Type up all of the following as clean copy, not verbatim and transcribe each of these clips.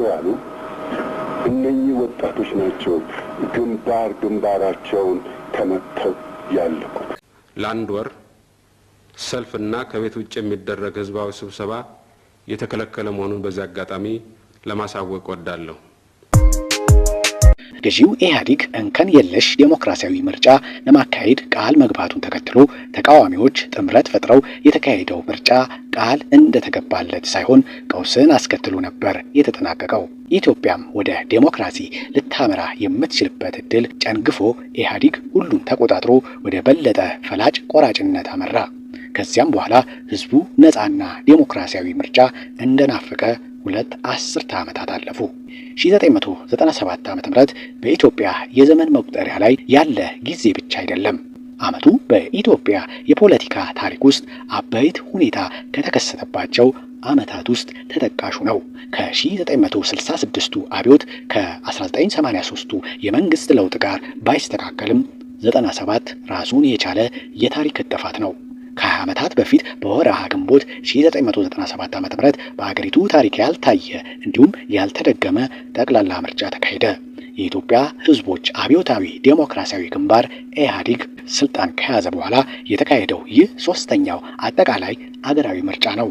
ያሉ እነኚህ ወጣቶች ናቸው ግንባራቸውን ተመተው ያለቁት። ለአንድ ወር ሰልፍና ከቤት ውጭ የሚደረግ ህዝባዊ ስብሰባ የተከለከለ መሆኑን በዚህ አጋጣሚ ለማሳወቅ ወዳለሁ። ገዢው ኢህአዴግ እንከን የለሽ ዴሞክራሲያዊ ምርጫ ለማካሄድ ቃል መግባቱን ተከትሎ ተቃዋሚዎች ጥምረት ፈጥረው የተካሄደው ምርጫ ቃል እንደተገባለት ሳይሆን ቀውስን አስከትሎ ነበር የተጠናቀቀው። ኢትዮጵያም ወደ ዴሞክራሲ ልታመራ የምትችልበት እድል ጨንግፎ ኢህአዴግ ሁሉን ተቆጣጥሮ ወደ በለጠ ፈላጭ ቆራጭነት አመራ። ከዚያም በኋላ ህዝቡ ነፃና ዴሞክራሲያዊ ምርጫ እንደናፈቀ 2 አስርተ ዓመታት አለፉ። 1997 ዓ.ም በኢትዮጵያ የዘመን መቁጠሪያ ላይ ያለ ጊዜ ብቻ አይደለም። ዓመቱ በኢትዮጵያ የፖለቲካ ታሪክ ውስጥ አበይት ሁኔታ ከተከሰተባቸው ዓመታት ውስጥ ተጠቃሹ ነው። ከ1966ቱ አብዮት ከ1983ቱ የመንግስት ለውጥ ጋር ባይስተካከልም 97 ራሱን የቻለ የታሪክ ጥፋት ነው። ከ20 ዓመታት በፊት በወርሃ ግንቦት 1997 ዓ.ም በአገሪቱ ታሪክ ያልታየ እንዲሁም ያልተደገመ ጠቅላላ ምርጫ ተካሄደ። የኢትዮጵያ ህዝቦች አብዮታዊ ዴሞክራሲያዊ ግንባር ኢህአዴግ ስልጣን ከያዘ በኋላ የተካሄደው ይህ ሶስተኛው አጠቃላይ አገራዊ ምርጫ ነው።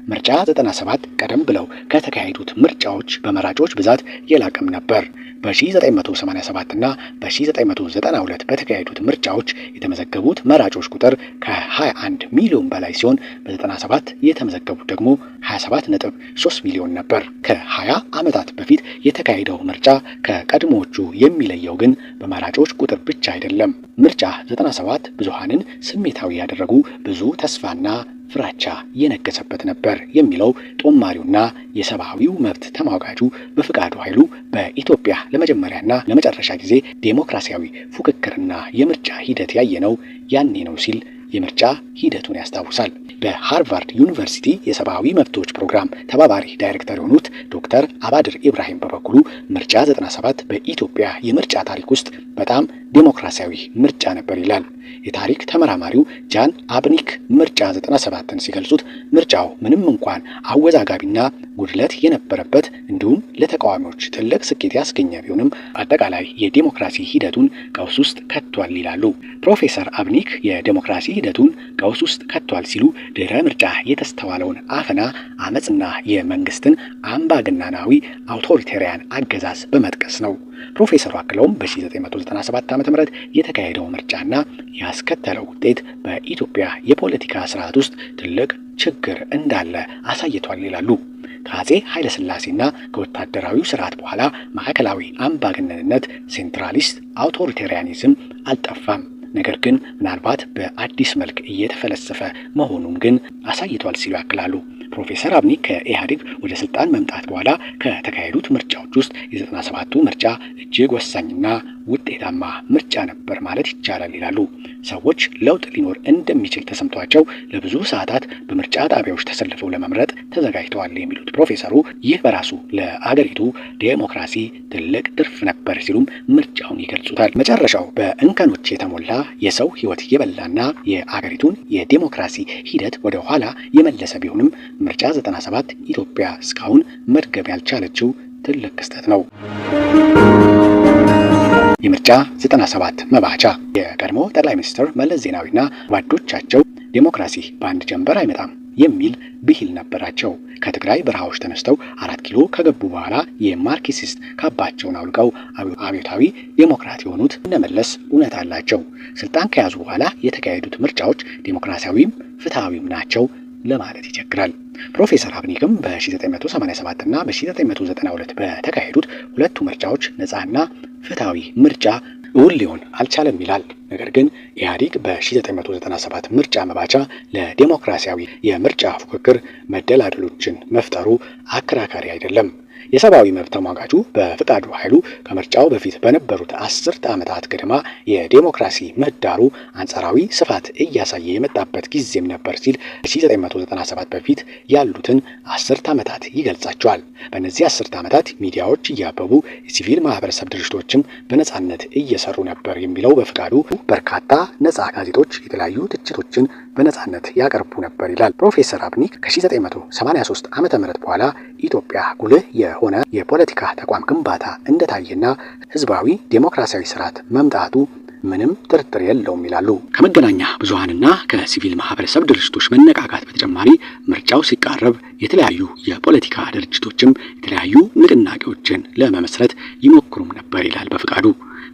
ምርጫ 97 ቀደም ብለው ከተካሄዱት ምርጫዎች በመራጮች ብዛት የላቀም ነበር። በ1987 እና በ1992 በተካሄዱት ምርጫዎች የተመዘገቡት መራጮች ቁጥር ከ21 ሚሊዮን በላይ ሲሆን በ97 የተመዘገቡት ደግሞ 27.3 ሚሊዮን ነበር። ከ20 ዓመታት በፊት የተካሄደው ምርጫ ከቀድሞዎቹ የሚለየው ግን በመራጮች ቁጥር ብቻ አይደለም። ምርጫ 97 ብዙሃንን ስሜታዊ ያደረጉ ብዙ ተስፋና ፍራቻ የነገሰበት ነበር የሚለው ጦማሪውና የሰብአዊው መብት ተሟጋቹ በፍቃዱ ኃይሉ በኢትዮጵያ ለመጀመሪያና ለመጨረሻ ጊዜ ዴሞክራሲያዊ ፉክክርና የምርጫ ሂደት ያየነው ያኔ ነው ሲል የምርጫ ሂደቱን ያስታውሳል። በሃርቫርድ ዩኒቨርሲቲ የሰብአዊ መብቶች ፕሮግራም ተባባሪ ዳይሬክተር የሆኑት ዶክተር አባድር ኢብራሂም በበኩሉ ምርጫ 97 በኢትዮጵያ የምርጫ ታሪክ ውስጥ በጣም ዴሞክራሲያዊ ምርጫ ነበር ይላል። የታሪክ ተመራማሪው ጃን አብኒክ ምርጫ 97ን ሲገልጹት ምርጫው ምንም እንኳን አወዛጋቢና ጉድለት የነበረበት እንዲሁም ለተቃዋሚዎች ትልቅ ስኬት ያስገኘ ቢሆንም አጠቃላይ የዴሞክራሲ ሂደቱን ቀውስ ውስጥ ከቷል ይላሉ። ፕሮፌሰር አብኒክ የዴሞክራሲ ሂደቱን ቀውስ ውስጥ ከቷል ሲሉ ድህረ ምርጫ የተስተዋለውን አፈና፣ አመጽና የመንግስትን አምባገነናዊ አውቶሪታሪያን አገዛዝ በመጥቀስ ነው። ፕሮፌሰሩ አክለውም በ1997 ዓ.ም የተካሄደው ምርጫና ያስከተለው ውጤት በኢትዮጵያ የፖለቲካ ስርዓት ውስጥ ትልቅ ችግር እንዳለ አሳይቷል ይላሉ። ከአፄ ኃይለ ሥላሴና ከወታደራዊ ስርዓት በኋላ ማዕከላዊ አምባገነንነት ሴንትራሊስት አውቶሪታሪያኒዝም አልጠፋም። ነገር ግን ምናልባት በአዲስ መልክ እየተፈለሰፈ መሆኑን ግን አሳይቷል ሲሉ ያክላሉ። ፕሮፌሰር አብኒክ ከኢህአዴግ ወደ ስልጣን መምጣት በኋላ ከተካሄዱት ምርጫዎች ውስጥ የ97ቱ ምርጫ እጅግ ወሳኝና ውጤታማ ምርጫ ነበር ማለት ይቻላል ይላሉ። ሰዎች ለውጥ ሊኖር እንደሚችል ተሰምቷቸው ለብዙ ሰዓታት በምርጫ ጣቢያዎች ተሰልፈው ለመምረጥ ተዘጋጅተዋል የሚሉት ፕሮፌሰሩ ይህ በራሱ ለአገሪቱ ዴሞክራሲ ትልቅ ትርፍ ነበር ሲሉም ምርጫውን ይገልጹታል። መጨረሻው በእንከኖች የተሞላ የሰው ሕይወት የበላና የአገሪቱን የዴሞክራሲ ሂደት ወደ ኋላ የመለሰ ቢሆንም ምርጫ 97 ኢትዮጵያ እስካሁን መድገም ያልቻለችው ትልቅ ክስተት ነው። የምርጫ 97 መባቻ የቀድሞ ጠቅላይ ሚኒስትር መለስ ዜናዊና ጓዶቻቸው ዴሞክራሲ በአንድ ጀንበር አይመጣም የሚል ብሂል ነበራቸው። ከትግራይ በረሃዎች ተነስተው 4 ኪሎ ከገቡ በኋላ የማርክሲስት ካባቸውን አውልቀው አብዮታዊ ዴሞክራት የሆኑት እነመለስ እውነት አላቸው። ስልጣን ከያዙ በኋላ የተካሄዱት ምርጫዎች ዴሞክራሲያዊም ፍትሃዊም ናቸው ለማለት ይቸግራል። ፕሮፌሰር አብኒክም በ1987 እና በ1992 በተካሄዱት ሁለቱ ምርጫዎች ነፃና ፍትሃዊ ምርጫ እውን ሊሆን አልቻለም ይላል። ነገር ግን ኢህአዴግ በ1997 ምርጫ መባቻ ለዴሞክራሲያዊ የምርጫ ፉክክር መደላደሎችን መፍጠሩ አከራካሪ አይደለም። የሰብአዊ መብት ተሟጋቹ በፍቃዱ ኃይሉ ከምርጫው በፊት በነበሩት 10 ዓመታት ገደማ የዴሞክራሲ ምህዳሩ አንጻራዊ ስፋት እያሳየ የመጣበት ጊዜም ነበር ሲል ከ1997 በፊት ያሉትን 10 ዓመታት ይገልጻቸዋል። በእነዚህ 10 ዓመታት ሚዲያዎች እያበቡ የሲቪል ማህበረሰብ ድርጅቶችም በነጻነት እየሰሩ ነበር የሚለው በፍቃዱ በርካታ ነጻ ጋዜጦች የተለያዩ ትችቶችን በነጻነት ያቀርቡ ነበር ይላል ፕሮፌሰር አብኒክ። ከ1983 ዓመተ ምህረት በኋላ ኢትዮጵያ ጉልህ የሆነ የፖለቲካ ተቋም ግንባታ እንደታየና ህዝባዊ ዴሞክራሲያዊ ስርዓት መምጣቱ ምንም ጥርጥር የለውም ይላሉ። ከመገናኛ ብዙሃንና ከሲቪል ማህበረሰብ ድርጅቶች መነቃቃት በተጨማሪ ምርጫው ሲቃረብ የተለያዩ የፖለቲካ ድርጅቶችም የተለያዩ ንቅናቄዎችን ለመመስረት ይሞክሩም ነበር ይላል በፍቃዱ።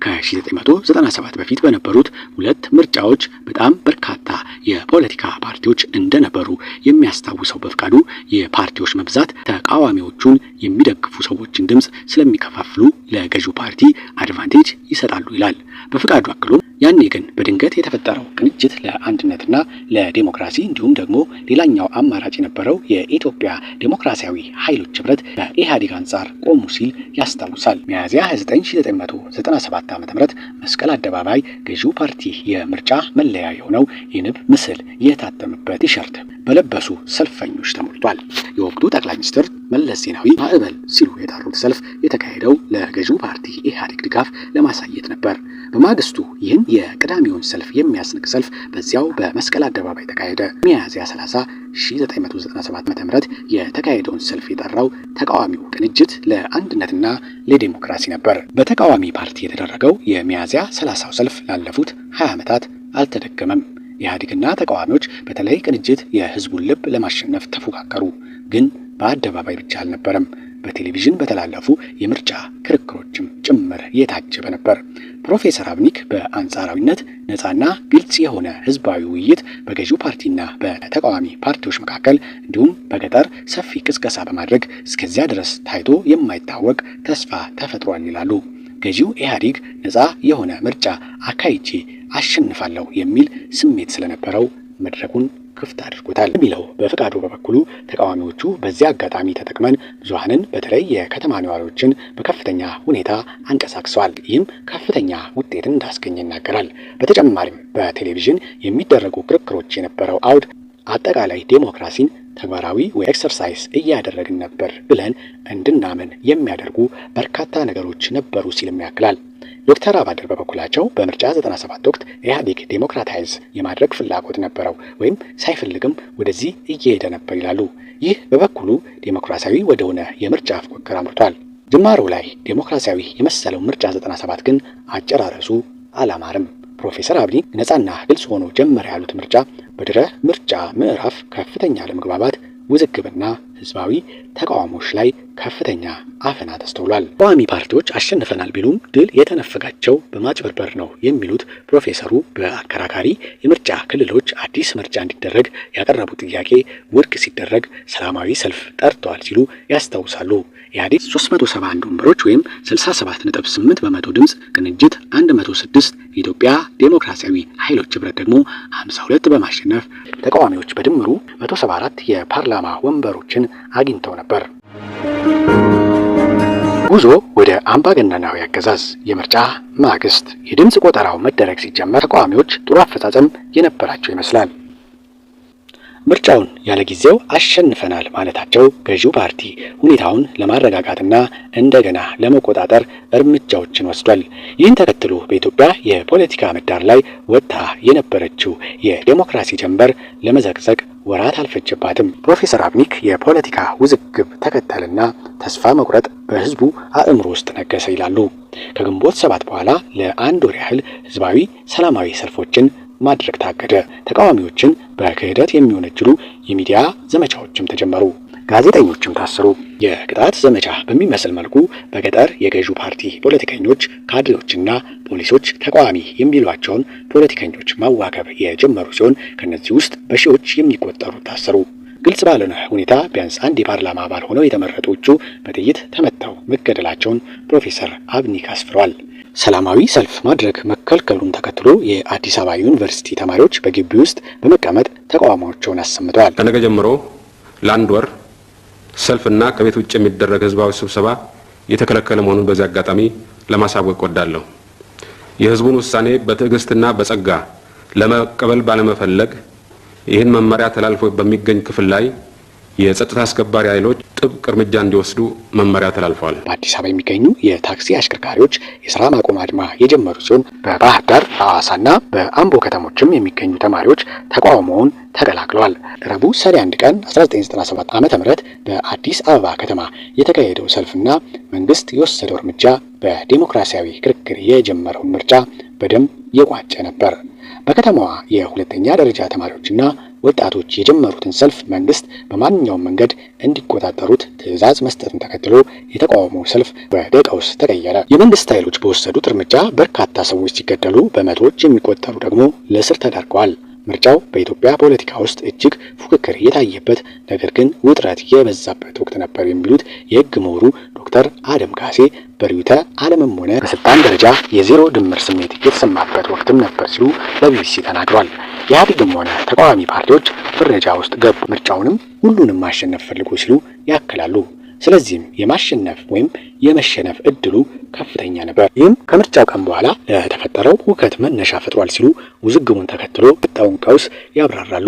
ከ1997 በፊት በነበሩት ሁለት ምርጫዎች በጣም በርካታ የፖለቲካ ፓርቲዎች እንደነበሩ የሚያስታውሰው በፍቃዱ የፓርቲዎች መብዛት ተቃዋሚዎቹን የሚደግፉ ሰዎችን ድምጽ ስለሚከፋፍሉ ለገዢው ፓርቲ አድቫንቴጅ ይሰጣሉ ይላል በፍቃዱ። አክሎም ያኔ ግን በድንገት የተፈጠረው ቅንጅት ለአንድነትና ለዲሞክራሲ እንዲሁም ደግሞ ሌላኛው አማራጭ የነበረው የኢትዮጵያ ዴሞክራሲያዊ ኃይሎች ህብረት በኢህአዴግ አንጻር ቆሙ ሲል ያስታውሳል። ሚያዝያ 29 1997 ዓ.ም መስቀል አደባባይ ገዢው ፓርቲ የምርጫ መለያ የሆነው የንብ ምስል የታተመበት ቲሸርት በለበሱ ሰልፈኞች ተሞልቷል። የወቅቱ ጠቅላይ ሚኒስትር መለስ ዜናዊ ማዕበል ሲሉ የጠሩት ሰልፍ የተካሄደው ለገዢው ፓርቲ ኢህአዴግ ድጋፍ ለማሳየት ነበር። በማግስቱ ይህን የቅዳሜውን ሰልፍ የሚያስንቅ ሰልፍ በዚያው በመስቀል አደባባይ ተካሄደ። ሚያዝያ 30 1997 ዓ.ም የተካሄደውን ሰልፍ የጠራው ተቃዋሚው ቅንጅት ለአንድነትና ለዲሞክራሲ ነበር። በተቃዋሚ ፓርቲ የተደረገው የሚያዝያ 30ው ሰልፍ ላለፉት 20 ዓመታት አልተደገመም። ኢህአዴግና ተቃዋሚዎች በተለይ ቅንጅት የህዝቡን ልብ ለማሸነፍ ተፎካከሩ። ግን በአደባባይ ብቻ አልነበረም። በቴሌቪዥን በተላለፉ የምርጫ ክርክሮችም ጭምር የታጀበ ነበር። ፕሮፌሰር አብኒክ በአንጻራዊነት ነፃና ግልጽ የሆነ ህዝባዊ ውይይት በገዢው ፓርቲና በተቃዋሚ ፓርቲዎች መካከል እንዲሁም በገጠር ሰፊ ቅስቀሳ በማድረግ እስከዚያ ድረስ ታይቶ የማይታወቅ ተስፋ ተፈጥሯል ይላሉ። ገዢው ኢህአዴግ ነፃ የሆነ ምርጫ አካሂጄ አሸንፋለሁ የሚል ስሜት ስለነበረው መድረኩን ክፍት አድርጎታል የሚለው በፍቃዱ በበኩሉ ተቃዋሚዎቹ በዚያ አጋጣሚ ተጠቅመን ብዙሃንን በተለይ የከተማ ነዋሪዎችን በከፍተኛ ሁኔታ አንቀሳቅሰዋል። ይህም ከፍተኛ ውጤትን እንዳስገኘ ይናገራል። በተጨማሪም በቴሌቪዥን የሚደረጉ ክርክሮች የነበረው አውድ አጠቃላይ ዴሞክራሲን ተግባራዊ ወይ ኤክሰርሳይዝ እያደረግን ነበር ብለን እንድናምን የሚያደርጉ በርካታ ነገሮች ነበሩ ሲልም ያክላል። ዶክተር አባድር በበኩላቸው በምርጫ 97 ወቅት ኢህአዴግ ዴሞክራታይዝ የማድረግ ፍላጎት ነበረው ወይም ሳይፈልግም ወደዚህ እየሄደ ነበር ይላሉ። ይህ በበኩሉ ዴሞክራሲያዊ ወደሆነ የምርጫ ፉክክር አምርቷል። ጅማሮ ላይ ዴሞክራሲያዊ የመሰለው ምርጫ 97 ግን አጨራረሱ አላማርም። ፕሮፌሰር አብኒክ ነፃና ግልጽ ሆኖ ጀመረ ያሉት ምርጫ በድረ ምርጫ ምዕራፍ ከፍተኛ ለመግባባት ውዝግብና ህዝባዊ ተቃውሞዎች ላይ ከፍተኛ አፈና ተስተውሏል። ተቃዋሚ ፓርቲዎች አሸንፈናል ቢሉም ድል የተነፈጋቸው በማጭበርበር ነው የሚሉት ፕሮፌሰሩ በአከራካሪ የምርጫ ክልሎች አዲስ ምርጫ እንዲደረግ ያቀረቡት ጥያቄ ውድቅ ሲደረግ ሰላማዊ ሰልፍ ጠርተዋል ሲሉ ያስታውሳሉ። ኢህአዴግ 371 ወንበሮች ወይም 67.8% ድምጽ፣ ቅንጅት 106፣ የኢትዮጵያ ዴሞክራሲያዊ ኃይሎች ህብረት ደግሞ 52 በማሸነፍ ተቃዋሚዎች በድምሩ 174 የፓርላማ ወንበሮችን አግኝተው ነበር። ጉዞ ወደ አምባገነናዊ አገዛዝ። የምርጫ ማግስት የድምጽ ቆጠራው መደረግ ሲጀመር ተቃዋሚዎች ጥሩ አፈጻጸም የነበራቸው ይመስላል። ምርጫውን ያለ ጊዜው አሸንፈናል ማለታቸው ገዢው ፓርቲ ሁኔታውን ለማረጋጋትና እንደገና ለመቆጣጠር እርምጃዎችን ወስዷል። ይህን ተከትሎ በኢትዮጵያ የፖለቲካ ምህዳር ላይ ወጥታ የነበረችው የዴሞክራሲ ጀንበር ለመዘቅዘቅ ወራት አልፈጀባትም። ፕሮፌሰር አብኒክ የፖለቲካ ውዝግብ ተከተልና ተስፋ መቁረጥ በህዝቡ አእምሮ ውስጥ ነገሰ ይላሉ። ከግንቦት 7 በኋላ ለአንድ ወር ያህል ህዝባዊ ሰላማዊ ሰልፎችን ማድረግ ታገደ። ተቃዋሚዎችን በክህደት የሚወነጅሉ የሚዲያ ዘመቻዎችም ተጀመሩ። ጋዜጠኞችም ታሰሩ። የቅጣት ዘመቻ በሚመስል መልኩ በገጠር የገዢው ፓርቲ ፖለቲከኞች፣ ካድሬዎችና ፖሊሶች ተቃዋሚ የሚሏቸውን ፖለቲከኞች ማዋከብ የጀመሩ ሲሆን ከነዚህ ውስጥ በሺዎች የሚቆጠሩ ታሰሩ። ግልጽ ባልሆነ ሁኔታ ቢያንስ አንድ የፓርላማ አባል ሆነው የተመረጡ እጩ በጥይት ተመተው መገደላቸውን ፕሮፌሰር አብኒክ አስፍሯል። ሰላማዊ ሰልፍ ማድረግ መከልከሉን ተከትሎ የአዲስ አበባ ዩኒቨርሲቲ ተማሪዎች በግቢ ውስጥ በመቀመጥ ተቃውሟቸውን አሰምተዋል። ከነገ ጀምሮ ለአንድ ወር ሰልፍና ከቤት ውጭ የሚደረግ ህዝባዊ ስብሰባ የተከለከለ መሆኑን በዚህ አጋጣሚ ለማሳወቅ እወዳለሁ። የህዝቡን ውሳኔ በትዕግስትና በጸጋ ለመቀበል ባለመፈለግ ይህን መመሪያ ተላልፎ በሚገኝ ክፍል ላይ የጸጥታ አስከባሪ ኃይሎች ጥብቅ እርምጃ እንዲወስዱ መመሪያ ተላልፈዋል። በአዲስ አበባ የሚገኙ የታክሲ አሽከርካሪዎች የስራ ማቆም አድማ የጀመሩ ሲሆን በባህር ዳር፣ ሐዋሳና በአምቦ ከተሞችም የሚገኙ ተማሪዎች ተቃውሞውን ተቀላቅለዋል። ረቡዕ ሰኔ 1 ቀን 1997 ዓ.ም በአዲስ አበባ ከተማ የተካሄደው ሰልፍና መንግስት የወሰደው እርምጃ በዲሞክራሲያዊ ክርክር የጀመረውን ምርጫ በደም የቋጨ ነበር። በከተማዋ የሁለተኛ ደረጃ ተማሪዎችና ወጣቶች የጀመሩትን ሰልፍ መንግስት በማንኛውም መንገድ እንዲቆጣጠሩት ትዕዛዝ መስጠትን ተከትሎ የተቃውሞ ሰልፍ ወደ ቀውስ ተቀየረ። የመንግስት ኃይሎች በወሰዱት እርምጃ በርካታ ሰዎች ሲገደሉ፣ በመቶዎች የሚቆጠሩ ደግሞ ለእስር ተዳርገዋል። ምርጫው በኢትዮጵያ ፖለቲካ ውስጥ እጅግ ፉክክር የታየበት ነገር ግን ውጥረት የበዛበት ወቅት ነበር የሚሉት የህግ ምሁሩ ዶክተር አደም ካሴ በርዕዮተ ዓለምም ሆነ በስልጣን ደረጃ የዜሮ ድምር ስሜት የተሰማበት ወቅትም ነበር ሲሉ ለቢቢሲ ተናግሯል። ኢህአዴግም ሆነ ተቃዋሚ ፓርቲዎች ፍረጃ ውስጥ ገቡ፣ ምርጫውንም ሁሉንም ማሸነፍ ፈልጉ ሲሉ ያክላሉ። ስለዚህም የማሸነፍ ወይም የመሸነፍ እድሉ ከፍተኛ ነበር። ይህም ከምርጫው ቀን በኋላ ለተፈጠረው ሁከት መነሻ ፈጥሯል ሲሉ ውዝግቡን ተከትሎ የመጣውን ቀውስ ያብራራሉ።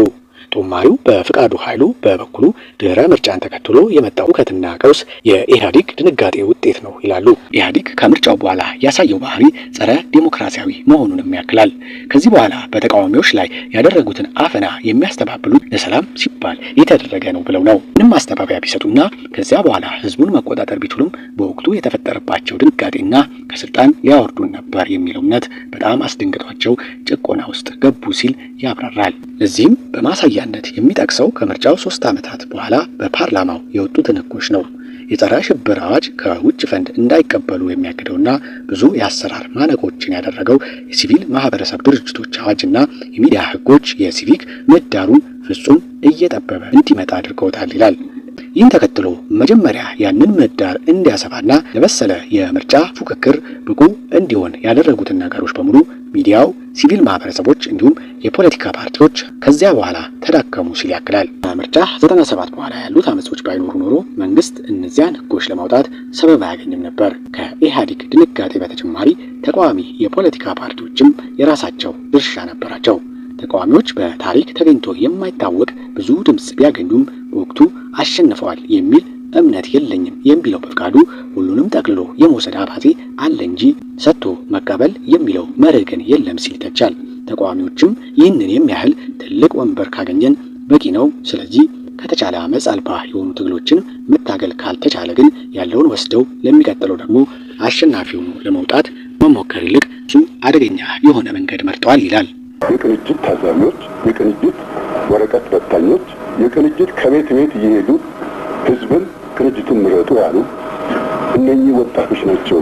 ጦማሪው በፍቃዱ ኃይሉ በበኩሉ ድህረ ምርጫን ተከትሎ የመጣው ሁከትና ቀውስ የኢህአዴግ ድንጋጤ ውጤት ነው ይላሉ። ኢህአዴግ ከምርጫው በኋላ ያሳየው ባህሪ ጸረ ዲሞክራሲያዊ መሆኑንም ያክላል። ከዚህ በኋላ በተቃዋሚዎች ላይ ያደረጉትን አፈና የሚያስተባብሉት ለሰላም ሲባል የተደረገ ነው ብለው ነው። ምንም ማስተባበያ ቢሰጡና ከዚያ በኋላ ህዝቡን መቆጣጠር ቢችሉም በወቅቱ የተፈጠረባቸው ድንጋጤና ከስልጣን ሊያወርዱን ነበር የሚለው እምነት በጣም አስደንግጧቸው ጭቆና ውስጥ ገቡ ሲል ያብራራል። ለዚህም በማሳያነት የሚጠቅሰው ከምርጫው 3 ዓመታት በኋላ በፓርላማው የወጡትን ህጎች ነው። የጸረ ሽብር አዋጅ ከውጭ ፈንድ እንዳይቀበሉ የሚያግደውና ብዙ የአሰራር ማነቆችን ያደረገው የሲቪል ማህበረሰብ ድርጅቶች አዋጅና የሚዲያ ህጎች የሲቪክ ምህዳሩን ፍጹም እየጠበበ እንዲመጣ አድርገውታል ይላል። ይህን ተከትሎ መጀመሪያ ያንን ምህዳር እንዲያሰፋና ለመሰለ የምርጫ ፉክክር ብቁ እንዲሆን ያደረጉትን ነገሮች በሙሉ ሚዲያው፣ ሲቪል ማህበረሰቦች እንዲሁም የፖለቲካ ፓርቲዎች ከዚያ በኋላ ተዳከሙ ሲል ያክላል። ከምርጫ 97 በኋላ ያሉት አመጾች ባይኖሩ ኖሮ መንግስት እነዚያን ህጎች ለማውጣት ሰበብ አያገኝም ነበር። ከኢህአዴግ ድንጋጤ በተጨማሪ ተቃዋሚ የፖለቲካ ፓርቲዎችም የራሳቸው ድርሻ ነበራቸው። ተቃዋሚዎች በታሪክ ተገኝቶ የማይታወቅ ብዙ ድምጽ ቢያገኙም በወቅቱ አሸንፈዋል የሚል እምነት የለኝም የሚለው በፍቃዱ ሁሉንም ጠቅልሎ የመውሰድ አባዜ አለ እንጂ ሰጥቶ መቀበል የሚለው መርህ ግን የለም ሲል ይተቻል። ተቃዋሚዎችም ይህንን የሚያህል ትልቅ ወንበር ካገኘን በቂ ነው፣ ስለዚህ ከተቻለ አመጽ አልባ የሆኑ ትግሎችን መታገል ካልተቻለ ግን ያለውን ወስደው ለሚቀጥለው ደግሞ አሸናፊው ለመውጣት መሞከር ይልቅ እሱ አደገኛ የሆነ መንገድ መርጠዋል ይላል። የቅንጅት ታዛቢዎች፣ የቅንጅት ወረቀት በታኞች፣ የቅንጅት ከቤት ቤት እየሄዱ ህዝብን ቅንጅቱን ምረጡ ያሉ እነኚህ ወጣቶች ናቸው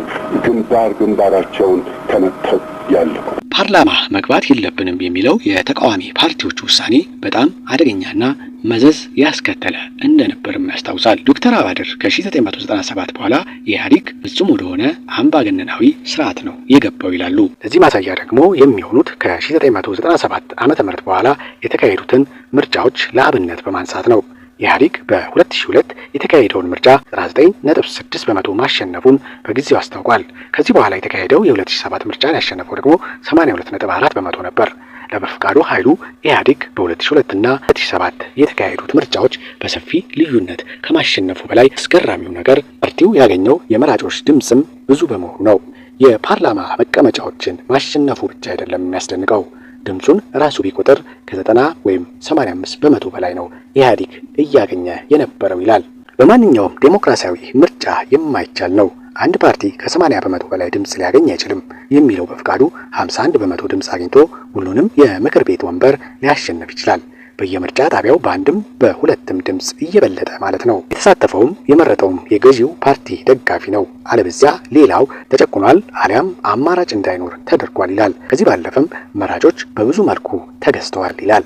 ግንባራቸውን ተመተው ያለቁ። ፓርላማ መግባት የለብንም የሚለው የተቃዋሚ ፓርቲዎች ውሳኔ በጣም አደገኛና መዘዝ ያስከተለ እንደነበርም ያስታውሳል። ዶክተር አባድር ከ1997 በኋላ ኢህአዴግ ፍጹም ወደሆነ አምባገነናዊ ስርዓት ነው የገባው ይላሉ። ለዚህ ማሳያ ደግሞ የሚሆኑት ከ1997 ዓ.ም በኋላ የተካሄዱትን ምርጫዎች ለአብነት በማንሳት ነው። ኢህአዴግ በ2002 የተካሄደውን ምርጫ 99.6 በመቶ ማሸነፉን በጊዜው አስታውቋል። ከዚህ በኋላ የተካሄደው የ2007 ምርጫን ያሸነፈው ደግሞ 82.4 በመቶ ነበር። ለበፍቃዱ ኃይሉ ኢህአዴግ በ2002 እና 2007 የተካሄዱት ምርጫዎች በሰፊ ልዩነት ከማሸነፉ በላይ አስገራሚው ነገር ፓርቲው ያገኘው የመራጮች ድምጽም ብዙ በመሆኑ ነው። የፓርላማ መቀመጫዎችን ማሸነፉ ብቻ አይደለም የሚያስደንቀው፣ ድምጹን ራሱ ቢቆጥር ከ90 ወይም 85 በመቶ በላይ ነው ኢህአዴግ እያገኘ የነበረው ይላል። በማንኛውም ዴሞክራሲያዊ ምርጫ የማይቻል ነው። አንድ ፓርቲ ከ80 በመቶ በላይ ድምጽ ሊያገኝ አይችልም የሚለው በፍቃዱ 51 በመቶ ድምጽ አግኝቶ ሁሉንም የምክር ቤት ወንበር ሊያሸንፍ ይችላል። በየምርጫ ጣቢያው በአንድም በሁለትም ድምጽ እየበለጠ ማለት ነው። የተሳተፈውም የመረጠውም የገዢው ፓርቲ ደጋፊ ነው። አለበዚያ ሌላው ተጨቁኗል አሊያም አማራጭ እንዳይኖር ተደርጓል ይላል። ከዚህ ባለፈም መራጮች በብዙ መልኩ ተገዝተዋል ይላል።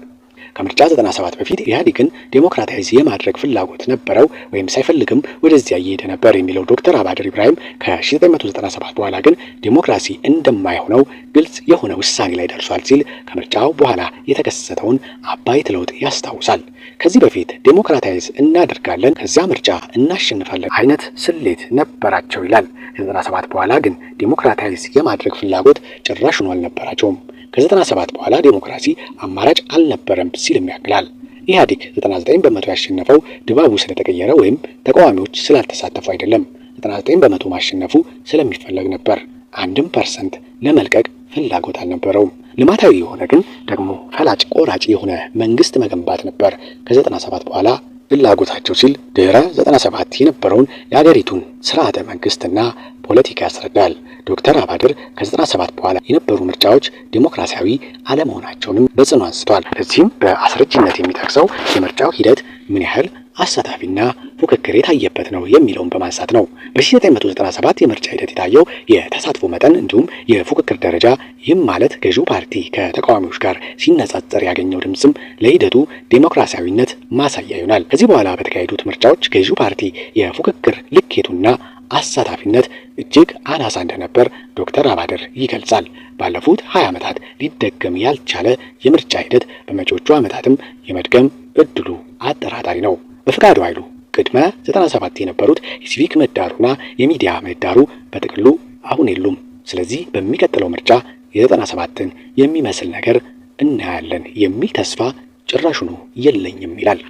ከምርጫ 97 በፊት ኢህአዴግን ዴሞክራታይዝ የማድረግ ፍላጎት ነበረው ወይም ሳይፈልግም ወደዚያ እየሄደ ነበር የሚለው ዶክተር አባድር ኢብራሂም ከ1997 በኋላ ግን ዴሞክራሲ እንደማይሆነው ግልጽ የሆነ ውሳኔ ላይ ደርሷል ሲል ከምርጫው በኋላ የተከሰተውን አባይት ለውጥ ያስታውሳል። ከዚህ በፊት ዴሞክራታይዝ እናደርጋለን ከዚያ ምርጫ እናሸንፋለን አይነት ስሌት ነበራቸው ይላል። ከ97 በኋላ ግን ዴሞክራታይዝ የማድረግ ፍላጎት ጭራሽኑ አልነበራቸውም። ከ97 በኋላ ዴሞክራሲ አማራጭ አልነበረም ሲልም ያክላል። ኢህአዴግ 99 በመቶ ያሸነፈው ድባቡ ስለተቀየረ ወይም ተቃዋሚዎች ስላልተሳተፉ አይደለም። 99 በመቶ ማሸነፉ ስለሚፈለግ ነበር። 1% ለመልቀቅ ፍላጎት አልነበረውም። ልማታዊ የሆነ ግን ደግሞ ፈላጭ ቆራጭ የሆነ መንግስት መገንባት ነበር። ከ97 በኋላ ፍላጎታቸው ሲል ድህረ 97 የነበረውን የሀገሪቱን ስርዓተ መንግስትና ፖለቲካ ያስረዳል። ዶክተር አባድር ከ97 በኋላ የነበሩ ምርጫዎች ዴሞክራሲያዊ አለመሆናቸውንም በጽኑ አንስቷል። ለዚህም በአስረጅነት የሚጠቅሰው የምርጫው ሂደት ምን ያህል አሳታፊና ፉክክር የታየበት ነው የሚለውን በማንሳት ነው። በ1997 የምርጫ ሂደት የታየው የተሳትፎ መጠን እንዲሁም የፉክክር ደረጃ፣ ይህም ማለት ገዢው ፓርቲ ከተቃዋሚዎች ጋር ሲነጻጸር ያገኘው ድምፅም ለሂደቱ ዴሞክራሲያዊነት ማሳያ ይሆናል። ከዚህ በኋላ በተካሄዱት ምርጫዎች ገዢው ፓርቲ የፉክክር ልኬቱና አሳታፊነት እጅግ አናሳ እንደነበር ዶክተር አባድር ይገልጻል። ባለፉት 20 ዓመታት ሊደገም ያልቻለ የምርጫ ሂደት በመጪዎቹ ዓመታትም የመድገም እድሉ አጠራጣሪ ነው። በፍቃዱ ኃይሉ ቅድመ 97 የነበሩት የሲቪክ ምህዳሩና የሚዲያ ምህዳሩ በጥቅሉ አሁን የሉም። ስለዚህ በሚቀጥለው ምርጫ የ97ን የሚመስል ነገር እናያለን የሚል ተስፋ ጭራሹኑ የለኝም ይላል።